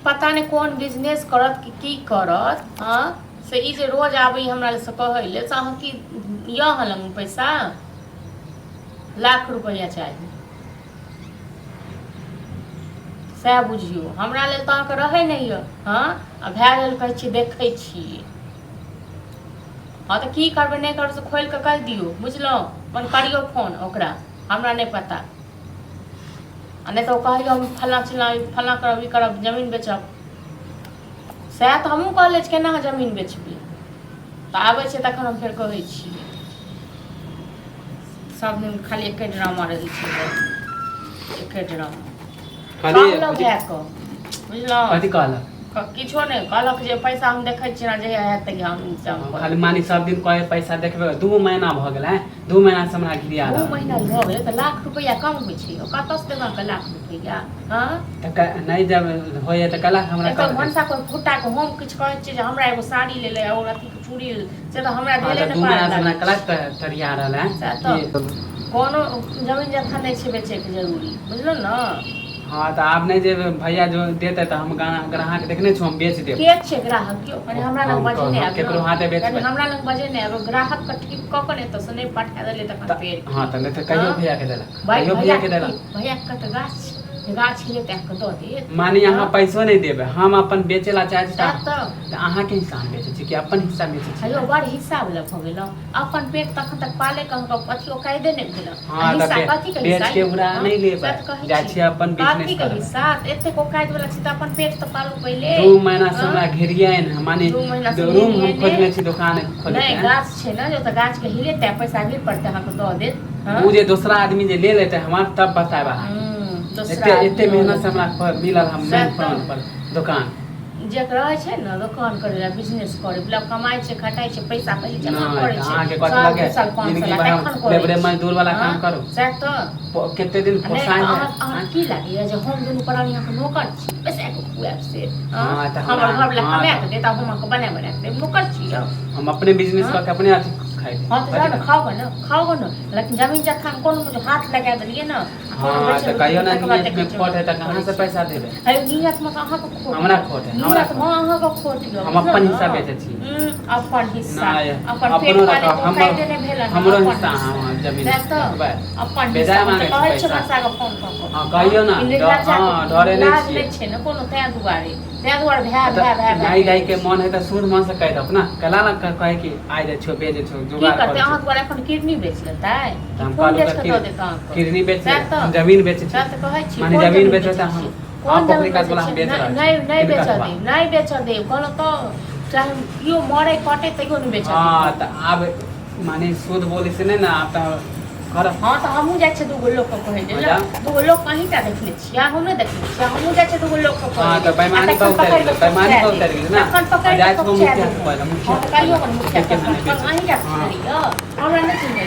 पता नहीं कौन बिजनेस करत कि की करत हाँ से ई जे रोज आबै हमरा से कहै ले से अहाँ की यह लंग पैसा लाख रुपया चाहिए सएह बुझियो हमरा लेल तऽ अहाँके रहै नहि यऽ हाँ आ भाय लेल कहै छी देखै छियै हाँ तऽ की करबै नहीं करबै से खोलि कऽ कहि दियौ बुझलहुँ अपन करियो फोन ओकरा हमरा नहीं पता आ नहीं तो कहियो हम फल्लाँ चिल्लाँ फल्लाँ करब ई करब जमीन बेचब सएह तऽ हमहूँ कहले छी केना जमीन बेचबै तऽ आबै छै तखन हम फेर कहै छियै सब दिन खाली एके ड्रामा रहै छै एके ड्रामा बुझलहुँ कथी कहलक किछो नहीं कहलक जे पैसा हम देखै छियै ना जहिया हैत तहिया हम खाली मानी सब दिन कहे पैसा देखबे 2 महीना भ गेल है 2 महीना से हमरा घिरिया 2 महीना भ गेल तऽ लाख रुपया कम होइ छै कतऽ से देबा के लाख रुपया हां त नहीं जब होय त कला हमरा एकर मनसा कोई फुटा के हम किछ कहै छियै जे हमरा एगो साड़ी ले ले और अथी के चूड़ी से तऽ हमरा देले ने 2 महीना से हमरा कला तरिया रहल है कोनो जमीन जथा नहीं छै बेचे के जरूरी बुझलो ना हाँ तो आप नहीं जे भैया जो देते तो हम ग्राहक देखने छो हम बेच देब के छै ग्राहक क्यों माने हमरा लग बजे नहीं आबे केकरो हाथे बेचबे हमरा लग बजे नहीं आबे ग्राहक के ठीक क के नहीं तो से नहीं पठा देले तखन पेड़ हां त नहीं तो कहियो भैया के देला कहियो भैया के देला भैया के त गाछ ले तक दो दे माने यहाँ पैसो नहीं देबे हम अपन बेचेला चाहे त अहाँ के हिसाब बेचे छी कि अपन हिस्सा बेचे छी अयो बड़ हिसाब ल भ गेल अपन पेट तखन तक पाले कह के पथियो कायदे नहीं भेल हां हिस्सा कथि के बेच के उड़ा नहीं लेबे जा छी अपन बिजनेस कर हिस्सा एते को कायद वाला छी त अपन पेट त पालो पहले 2 महीना से हमरा घेरिया है माने रूम हम खोलने छी दुकान खोलने नहीं गाछ छै ना जो त गाछ के हिले त पैसा गिर पड़ते अहाँ को दो दे उ जे दूसरा आदमी जे ले लेते हमार तब बताबा एते मेहनत से हमरा मिलल हम मेन फ्रंट पर दुकान जेक रहे छै ना दुकान करे बिजनेस करे बला कमाई छै खटाई छै पैसा पहले जमा करे छै अहाँ के कत लगे जिंदगी भर लेबरे मजदूर वाला काम करो से तो केते दिन पोसाय है की लागे जे हम दुनु प्राणी अहाँ नौकर छी पैसा को खुआब से हां त हमर घर वाला कमा के देता हम के बना के नौकर छी हम अपने बिजनेस करके अपने अथी खाई हां तो जाओ खाओ ना लेकिन जमीन जखा कोनो मुझे हाथ लगा दिए ना हां त कहियो ना नियत में खोट है त कहां से पैसा देबे अरे नियत में अहाँ को खोट हमरा खोट है हमरा नियत में अहाँ को खोट यो हम अपन हिस्सा बेचे छी अपन हिस्सा अपन पेट अपनो वाले हम कायदे ने भेल हमरो हिस्सा हां जमीन अपन बेजा मांगे कहै छै भाषा के फोन क हां कहियो ना हां डरे नहीं छै न कोनो तै दुआरे भाई नहीं जाई के मन है त सूद मन से कह दो ना कला ना कहे कि आइ दे छो बेचे छो जुगाड़ करते अहाँ द्वारा अपन किडनी बेच लेता है हम कौन बेच के दो देता आपको किडनी बेच जमीन बेचे छी त कहै छी माने जमीन बेचे त हम कौन पकड़ी काट वाला हम बेच रहा नहीं बेच दे कहलो तो चाहे कियो मरे कटे तइयो नहीं बेच हां त अब माने सूद बोली से नहीं ना आप घर हां त हमहु जाय छै दुगो लोग के कहे जे दुगो लोग कहीं ता देखले छी या हम नहीं देखले छी हमहु जाय छै दुगो लोग के कहे हां त बेईमानी बहुत उतर गेल बेईमानी बहुत उतर गेल ना जाय तो मुखिया से पहले मुखिया कहियो मुखिया के अहीं जा हमरा नहीं चिन्है